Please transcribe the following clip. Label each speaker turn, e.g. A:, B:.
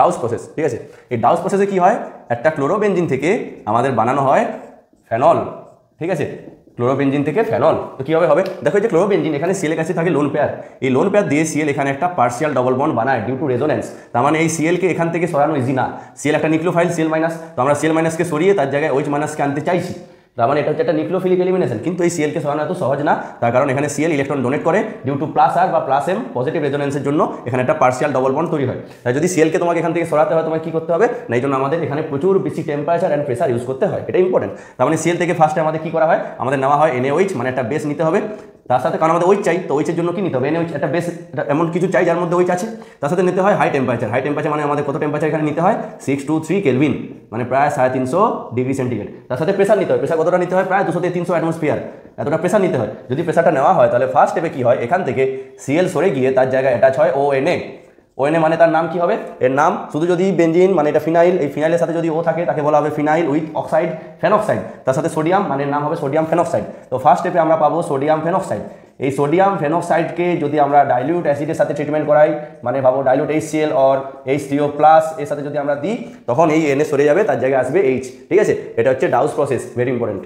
A: ডাউস process, ঠিক আছে। এই ডাউস প্রসেসে কি হয়, একটা ক্লোরোবেনজিন থেকে আমাদের বানানো হয় ফেনল, ঠিক আছে, ক্লোরোবেনজিন থেকে ফেনল। তো কীভাবে হবে, দেখো যে ক্লোরোবেনজিন এখানে সিএল কাছে থাকে লোন পেয়ার, এই লোন পেয়ার দিয়ে সিএল এখানে একটা পার্সিয়াল ডবল বন্ড বানায় ডিউ টু রেজোনেন্স। তার মানে এই সিএলকে এখান থেকে সরানো ইজি না, সিএল একটা নিউক্লিওফাইল সিএল মাইনাস, তো আমরা সিএল মাইনাসকে সরিয়ে তার জায়গায় OH মাইনাসকে আনতে চাইছি। তার মানে এটা হচ্ছে একটা নিউক্লিওফিলিক এলিমিনেশন, কিন্তু এই সিএলকে সরানো এত সহজ না, তার কারণ এখানে সিএল ইলেকট্রন ডোনেট করে ডিউ টু প্লাস আর বা প্লাস এম পজিটিভ রেজোনেন্সের জন্য এখানে একটা পার্সিয়াল ডবল বন্ড তৈরি হয়। তাই যদি সিএলকে তোমাকে এখান থেকে সরাতে হয় তোমাকে কী করতে হবে না, এই জন্য আমাদের এখানে প্রচুর বেশি টেম্পারেচার অ্যান্ড প্রেসার ইউজ করতে হয়, এটা ইম্পর্টেন্ট। তার মানে সিএল থেকে ফার্স্টে আমাদের কী করা হয়, আমাদের নেওয়া হয় NaOH, মানে একটা বেস নিতে হবে, তার সাথে কারণ আমাদের OH চাই, তো OH এর জন্য কী নিতে হবে, NaOH একটা বেস, এমন কিছু চাই যার মধ্যে OH আছে, তার সাথে নিতে হয় হাই টেম্পারেচার। হাই টেম্পারেচার মানে আমাদের কত টেম্পারেচার এখানে নিতে হয় 623 কেলভিন, মানে প্রায় 350 ডিগ্রি সেন্টিগ্রেড। তার সাথে প্রেসার নিতে হয়, প্রেসার কতটা নিতে হয়, প্রায় 200 থেকে 300 অ্যাটমসফিয়ার, এতটা প্রেসার নিতে হয়। যদি প্রেসারটা নেওয়া হয় তাহলে ফার্স্ট স্টেপে কী হয়, এখান থেকে সিএল সরে গিয়ে তার জায়গায় অ্যাটাচ হয় ONA। ONA মানে তার নাম কি হবে, এর নাম শুধু যদি বেঞ্জিন মানে এটা ফিনাইল, এই ফিনাইলের সাথে যদি ও থাকে তাকে বলা হবে ফিনাইল উইথ অক্সাইড ফেনক্সাইড, তার সাথে সোডিয়াম মানে এর নাম হবে সোডিয়াম ফেনক্সাইড। তো ফার্স্ট স্টেপে আমরা পাবো সোডিয়াম ফেনক্সাইড। এই সোডিয়াম ফেনক্সাইডকে যদি আমরা ডাইলিউট অ্যাসিডের সাথে ট্রিটমেন্ট করাই, মানে ভাবো ডাইলিউট HCl অর H3O+ এর সাথে যদি আমরা দিই, তখন এই Na সরে যাবে, তার জায়গায় আসবে H, ঠিক আছে। এটা হচ্ছে ডাউস প্রসেস, ভেরি ইম্পর্টেন্ট।